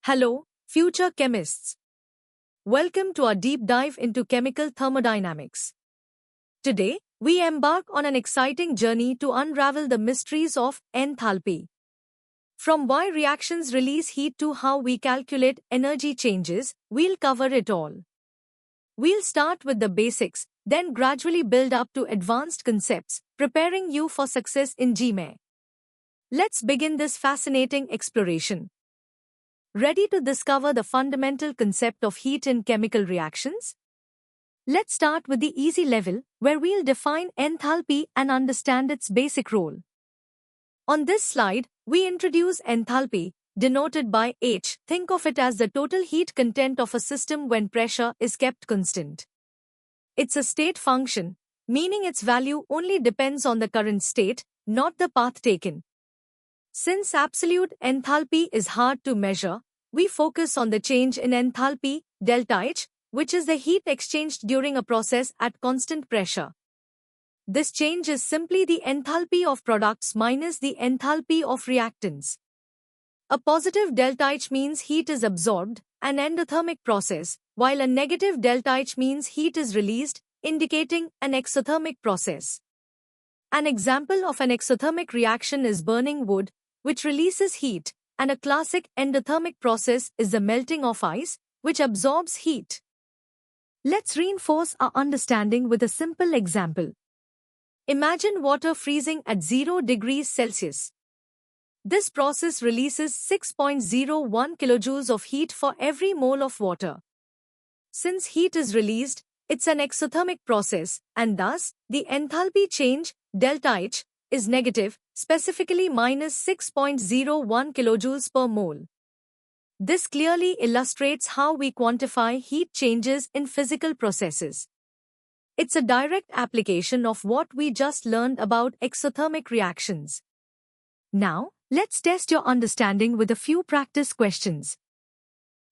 Hello, future chemists. Welcome to our deep dive into chemical thermodynamics. Today, we embark on an exciting journey to unravel the mysteries of enthalpy. From why reactions release heat to how we calculate energy changes, we'll cover it all. We'll start with the basics, then gradually build up to advanced concepts, preparing you for success in GME. Let's begin this fascinating exploration. Ready to discover the fundamental concept of heat in chemical reactions? Let's start with the easy level, where we'll define enthalpy and understand its basic role. On this slide, we introduce enthalpy, denoted by H. Think of it as the total heat content of a system when pressure is kept constant. It's a state function, meaning its value only depends on the current state, not the path taken. Since absolute enthalpy is hard to measure, we focus on the change in enthalpy, delta H, which is the heat exchanged during a process at constant pressure. This change is simply the enthalpy of products minus the enthalpy of reactants. A positive delta H means heat is absorbed, an endothermic process, while a negative delta H means heat is released, indicating an exothermic process. An example of an exothermic reaction is burning wood, which releases heat, and a classic endothermic process is the melting of ice, which absorbs heat. Let's reinforce our understanding with a simple example. Imagine water freezing at 0 degrees Celsius. This process releases 6.01 kilojoules of heat for every mole of water. Since heat is released, it's an exothermic process, and thus, the enthalpy change, delta H, is negative, specifically minus 6.01 kilojoules per mole. This clearly illustrates how we quantify heat changes in physical processes. It's a direct application of what we just learned about exothermic reactions. Now, let's test your understanding with a few practice questions.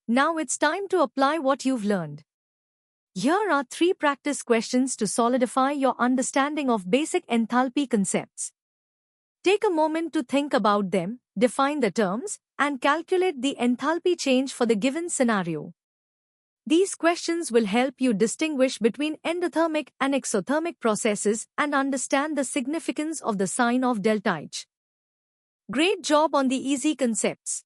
Now it's time to apply what you've learned. Here are 3 practice questions to solidify your understanding of basic enthalpy concepts. Take a moment to think about them, define the terms, and calculate the enthalpy change for the given scenario. These questions will help you distinguish between endothermic and exothermic processes and understand the significance of the sign of delta H. Great job on the easy concepts.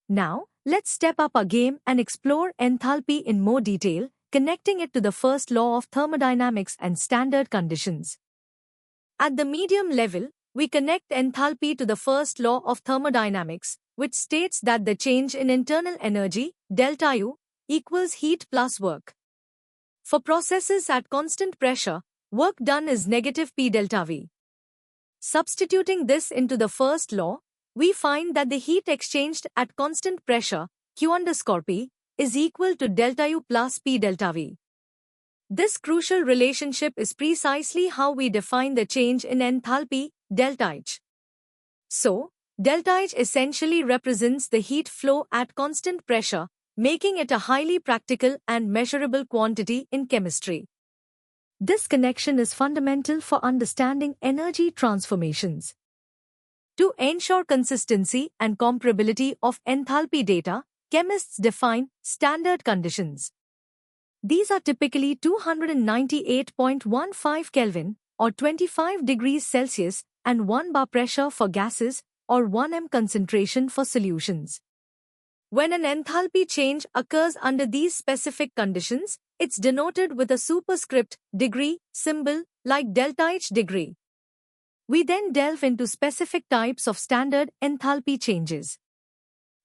Now, let's step up our game and explore enthalpy in more detail, connecting it to the first law of thermodynamics and standard conditions. At the medium level, we connect enthalpy to the first law of thermodynamics, which states that the change in internal energy, delta U, equals heat plus work. For processes at constant pressure, work done is negative P delta V. Substituting this into the first law, we find that the heat exchanged at constant pressure, Q_P, is equal to delta U plus P delta V. This crucial relationship is precisely how we define the change in enthalpy, delta H. So, delta H essentially represents the heat flow at constant pressure, making it a highly practical and measurable quantity in chemistry. This connection is fundamental for understanding energy transformations. To ensure consistency and comparability of enthalpy data, chemists define standard conditions. These are typically 298.15 Kelvin or 25 degrees Celsius and 1 bar pressure for gases or 1 m concentration for solutions. When an enthalpy change occurs under these specific conditions, it's denoted with a superscript degree symbol like delta H degree. We then delve into specific types of standard enthalpy changes.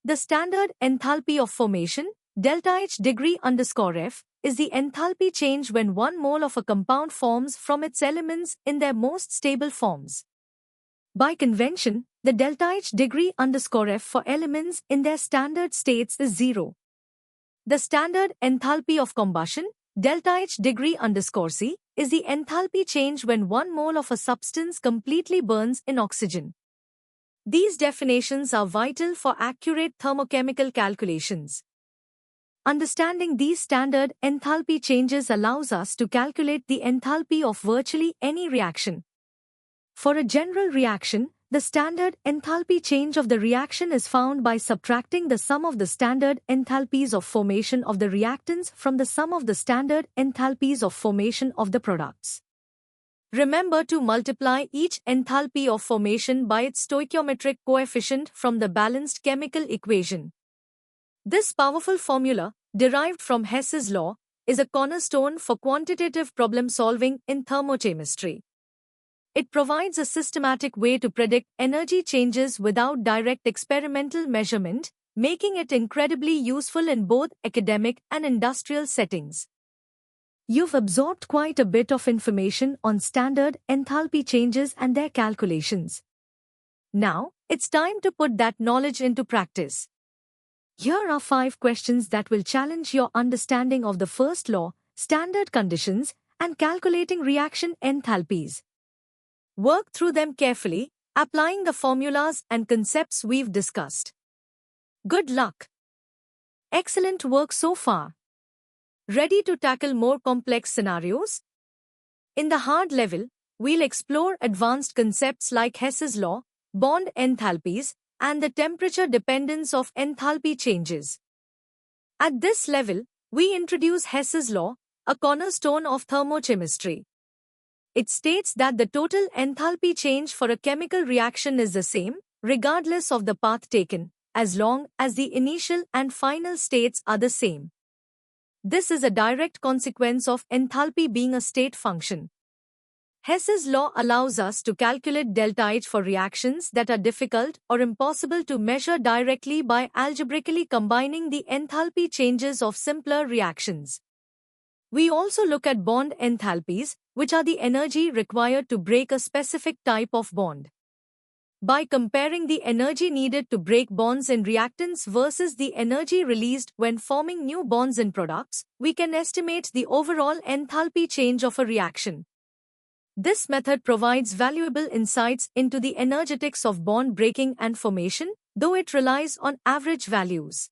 The standard enthalpy of formation, delta H degree underscore F, is the enthalpy change when 1 mole of a compound forms from its elements in their most stable forms. By convention, the delta H degree underscore F for elements in their standard states is 0. The standard enthalpy of combustion, delta H degree underscore C, is the enthalpy change when 1 mole of a substance completely burns in oxygen. These definitions are vital for accurate thermochemical calculations. Understanding these standard enthalpy changes allows us to calculate the enthalpy of virtually any reaction. For a general reaction, the standard enthalpy change of the reaction is found by subtracting the sum of the standard enthalpies of formation of the reactants from the sum of the standard enthalpies of formation of the products. Remember to multiply each enthalpy of formation by its stoichiometric coefficient from the balanced chemical equation. This powerful formula, derived from Hess's law, is a cornerstone for quantitative problem solving in thermochemistry. It provides a systematic way to predict energy changes without direct experimental measurement, making it incredibly useful in both academic and industrial settings. You've absorbed quite a bit of information on standard enthalpy changes and their calculations. Now, it's time to put that knowledge into practice. Here are 5 questions that will challenge your understanding of the first law, standard conditions, and calculating reaction enthalpies. Work through them carefully, applying the formulas and concepts we've discussed. Good luck! Excellent work so far. Ready to tackle more complex scenarios? In the hard level, we'll explore advanced concepts like Hess's law, bond enthalpies, and the temperature dependence of enthalpy changes. At this level, we introduce Hess's law, a cornerstone of thermochemistry. It states that the total enthalpy change for a chemical reaction is the same, regardless of the path taken, as long as the initial and final states are the same. This is a direct consequence of enthalpy being a state function. Hess's law allows us to calculate delta H for reactions that are difficult or impossible to measure directly by algebraically combining the enthalpy changes of simpler reactions. We also look at bond enthalpies, which are the energy required to break a specific type of bond. By comparing the energy needed to break bonds in reactants versus the energy released when forming new bonds in products, we can estimate the overall enthalpy change of a reaction. This method provides valuable insights into the energetics of bond breaking and formation, though it relies on average values.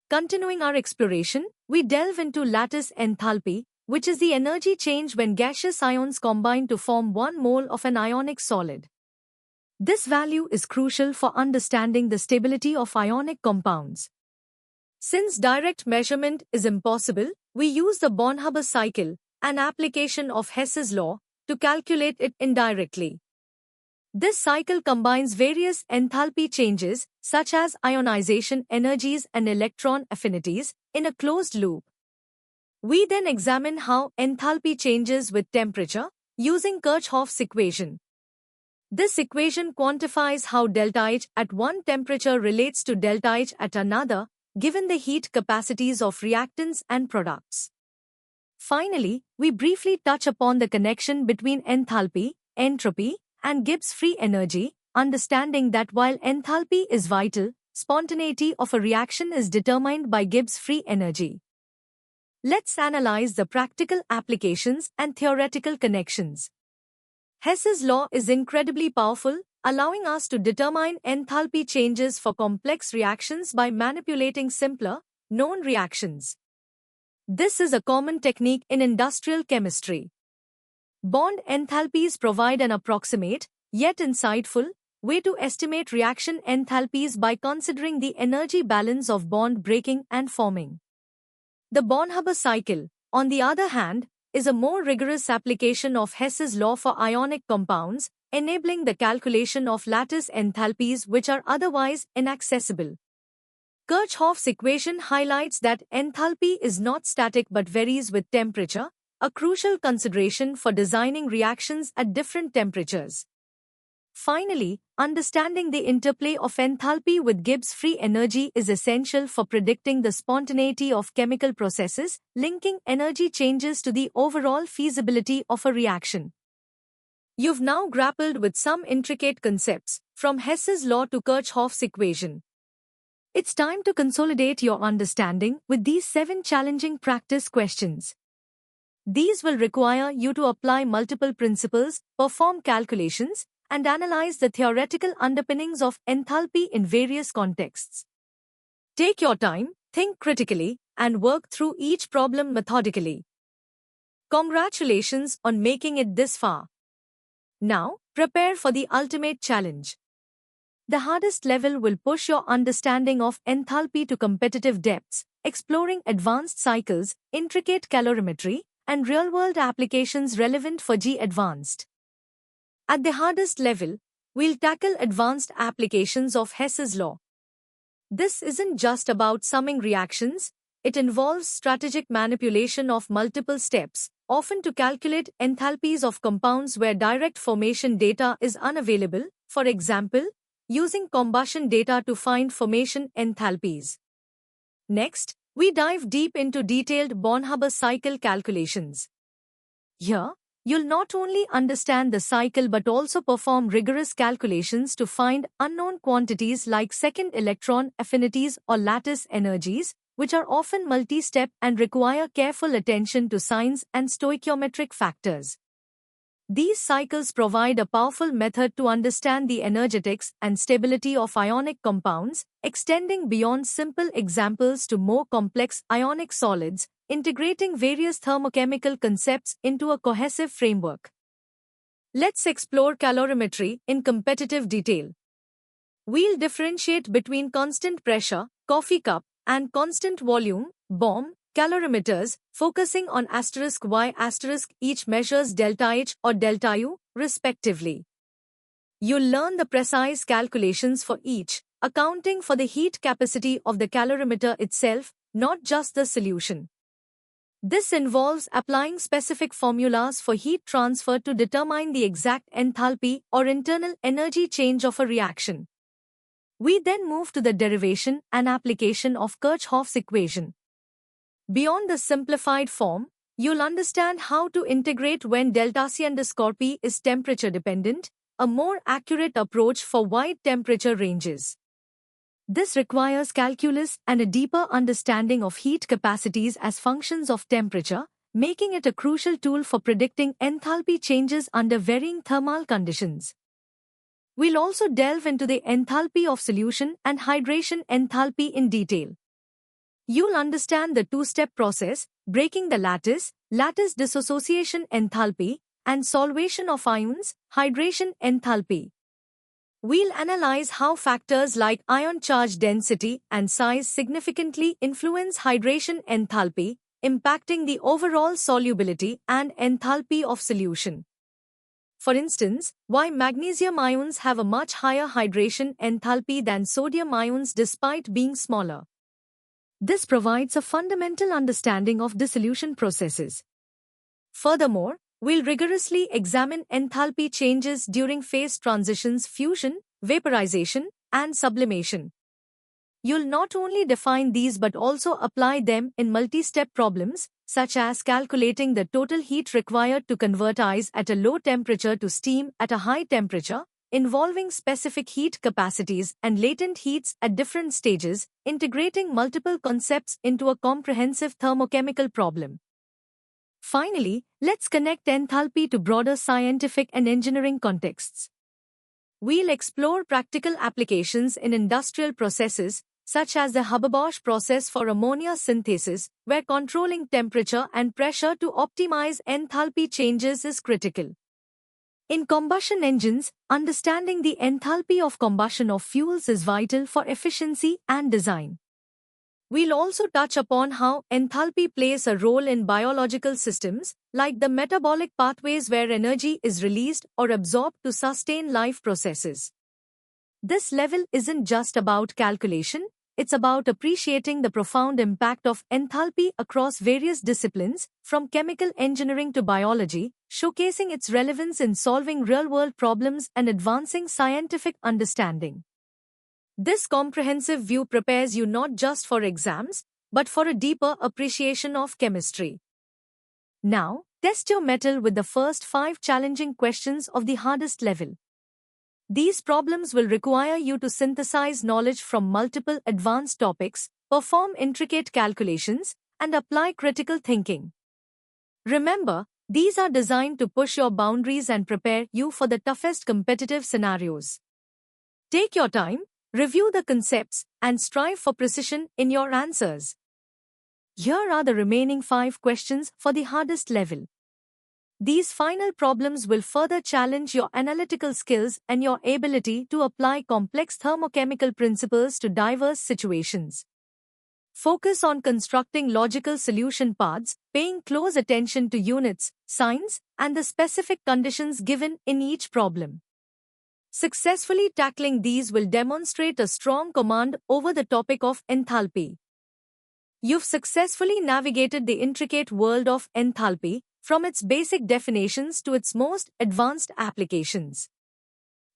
Continuing our exploration, we delve into lattice enthalpy, which is the energy change when gaseous ions combine to form 1 mole of an ionic solid. This value is crucial for understanding the stability of ionic compounds. Since direct measurement is impossible, we use the Born-Haber cycle, an application of Hess's law, to calculate it indirectly. This cycle combines various enthalpy changes, such as ionization energies and electron affinities, in a closed loop. We then examine how enthalpy changes with temperature, using Kirchhoff's equation. This equation quantifies how delta H at one temperature relates to delta H at another, given the heat capacities of reactants and products. Finally, we briefly touch upon the connection between enthalpy, entropy, and Gibbs free energy, understanding that while enthalpy is vital, spontaneity of a reaction is determined by Gibbs free energy. Let's analyze the practical applications and theoretical connections. Hess's law is incredibly powerful, allowing us to determine enthalpy changes for complex reactions by manipulating simpler, known reactions. This is a common technique in industrial chemistry. Bond enthalpies provide an approximate, yet insightful, way to estimate reaction enthalpies by considering the energy balance of bond breaking and forming. The Born-Haber cycle, on the other hand, is a more rigorous application of Hess's law for ionic compounds, enabling the calculation of lattice enthalpies which are otherwise inaccessible. Kirchhoff's equation highlights that enthalpy is not static but varies with temperature, a crucial consideration for designing reactions at different temperatures. Finally, understanding the interplay of enthalpy with Gibbs free energy is essential for predicting the spontaneity of chemical processes, linking energy changes to the overall feasibility of a reaction. You've now grappled with some intricate concepts, from Hess's law to Kirchhoff's equation. It's time to consolidate your understanding with these 7 challenging practice questions. These will require you to apply multiple principles, perform calculations, and analyze the theoretical underpinnings of enthalpy in various contexts. Take your time, think critically, and work through each problem methodically. Congratulations on making it this far. Now, Prepare for the ultimate challenge. The hardest level will push your understanding of enthalpy to competitive depths, exploring advanced cycles, intricate calorimetry, and real-world applications relevant for G Advanced. At the hardest level, we'll tackle advanced applications of Hess's law. This isn't just about summing reactions, it involves strategic manipulation of multiple steps, often to calculate enthalpies of compounds where direct formation data is unavailable, for example, using combustion data to find formation enthalpies. Next, we dive deep into detailed Born-Haber cycle calculations. Here, you'll not only understand the cycle but also perform rigorous calculations to find unknown quantities like second electron affinities or lattice energies, which are often multi-step and require careful attention to signs and stoichiometric factors. These cycles provide a powerful method to understand the energetics and stability of ionic compounds, extending beyond simple examples to more complex ionic solids, integrating various thermochemical concepts into a cohesive framework. Let's explore calorimetry in competitive detail. We'll differentiate between constant pressure, coffee cup, and constant volume, BOM, calorimeters, focusing on *y*, each measures delta H or delta U, respectively. You'll learn the precise calculations for each, accounting for the heat capacity of the calorimeter itself, not just the solution. This involves applying specific formulas for heat transfer to determine the exact enthalpy or internal energy change of a reaction. We then move to the derivation and application of Kirchhoff's equation. Beyond the simplified form, you'll understand how to integrate when ΔC_P is temperature dependent, a more accurate approach for wide temperature ranges. This requires calculus and a deeper understanding of heat capacities as functions of temperature, making it a crucial tool for predicting enthalpy changes under varying thermal conditions. We'll also delve into the enthalpy of solution and hydration enthalpy in detail. You'll understand the two-step process, breaking the lattice dissociation enthalpy, and solvation of ions, hydration enthalpy. We'll analyze how factors like ion charge density and size significantly influence hydration enthalpy, impacting the overall solubility and enthalpy of solution. For instance, why magnesium ions have a much higher hydration enthalpy than sodium ions despite being smaller. This provides a fundamental understanding of dissolution processes. Furthermore, we'll rigorously examine enthalpy changes during phase transitions, fusion, vaporization, and sublimation. You'll not only define these but also apply them in multi-step problems, such as calculating the total heat required to convert ice at a low temperature to steam at a high temperature, involving specific heat capacities and latent heats at different stages, integrating multiple concepts into a comprehensive thermochemical problem. Finally, let's connect enthalpy to broader scientific and engineering contexts. We'll explore practical applications in industrial processes, such as the Haber-Bosch process for ammonia synthesis, where controlling temperature and pressure to optimize enthalpy changes is critical. In combustion engines, understanding the enthalpy of combustion of fuels is vital for efficiency and design. We'll also touch upon how enthalpy plays a role in biological systems, like the metabolic pathways where energy is released or absorbed to sustain life processes. This level isn't just about calculation, it's about appreciating the profound impact of enthalpy across various disciplines, from chemical engineering to biology, showcasing its relevance in solving real-world problems and advancing scientific understanding. This comprehensive view prepares you not just for exams, but for a deeper appreciation of chemistry. Now, test your mettle with the first 5 challenging questions of the hardest level. These problems will require you to synthesize knowledge from multiple advanced topics, perform intricate calculations, and apply critical thinking. Remember, these are designed to push your boundaries and prepare you for the toughest competitive scenarios. Take your time, review the concepts, and strive for precision in your answers. Here are the remaining 5 questions for the hardest level. These final problems will further challenge your analytical skills and your ability to apply complex thermochemical principles to diverse situations. Focus on constructing logical solution paths, paying close attention to units, signs, and the specific conditions given in each problem. Successfully tackling these will demonstrate a strong command over the topic of enthalpy. You've successfully navigated the intricate world of enthalpy, from its basic definitions to its most advanced applications.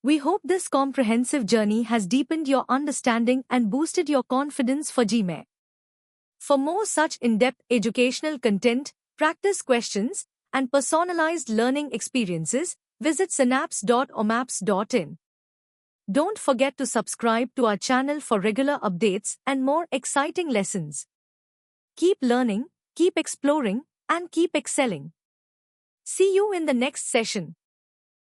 We hope this comprehensive journey has deepened your understanding and boosted your confidence for GMAT. For more such in-depth educational content, practice questions, and personalized learning experiences, visit synapse.omaps.in. Don't forget to subscribe to our channel for regular updates and more exciting lessons. Keep learning, keep exploring, and keep excelling. See you in the next session.